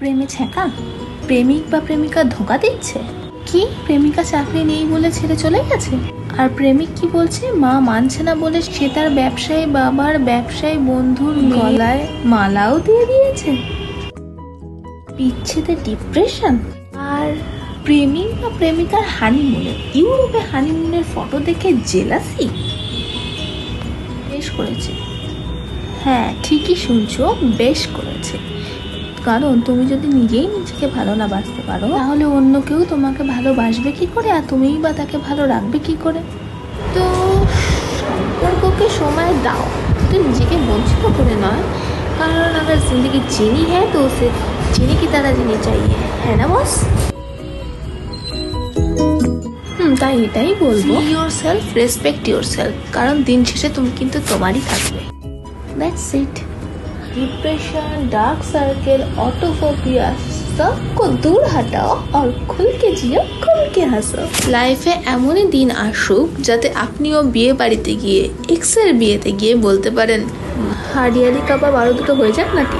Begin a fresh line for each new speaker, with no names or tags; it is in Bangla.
প্রেমে ছ্যাঁকা? প্রেমিক বা প্রেমিকা ধোঁকা দিচ্ছে? কি প্রেমিকা চাকরি নেই বলে ছেড়ে চলে গেছে? আর প্রেমিক কি বলছে, মা মানছে না বলে সে তার ব্যবসায়ী বাবার ব্যবসায়ী বন্ধুর গলায় মালাও দিয়ে দিয়েছে। বিচ্ছেদে ডিপ্রেশন। আর প্রেমিক বা প্রেমিকার হানিমুনে, ইউরোপে হানিমুনের ফটো দেখে জেলাসি। বেশ করেছে, হ্যাঁ ঠিকই শুনছো, বেশ করেছে। কারণ তুমি যদি নিজেই নিজেকে ভালো না বাসতে পারো, তাহলে অন্য কেউ তোমাকে ভালোবাসবে কি করে, আর তুমিই বা তাকে ভালো রাখবে কি করে? তো সম্পর্ককে সময় দাও, তো নিজেকে বঞ্চিত করে নয়। কারণ अगर जिंदगी जीनी है तो उसे जीने की तरह जीनी चाहिए, है ना बॉस? তাই এটাই বলবো, yourself, respect yourself, কারণ দিন শেষে তুমি কিন্তু তোমারই থাকবে। That's it. Depression, dark circle, autophobia सबको दूर हटाओ और खुल के जियो, खुल के हंसो। লাইফে এমনই দিন আসুক যাতে আপনিও বিয়ে বাড়িতে গিয়ে, এক্সের বিয়েতে গিয়ে বলতে পারেন, হাড়িয়ালি কাবাব আরো দুটো হয়ে যাক নাকি।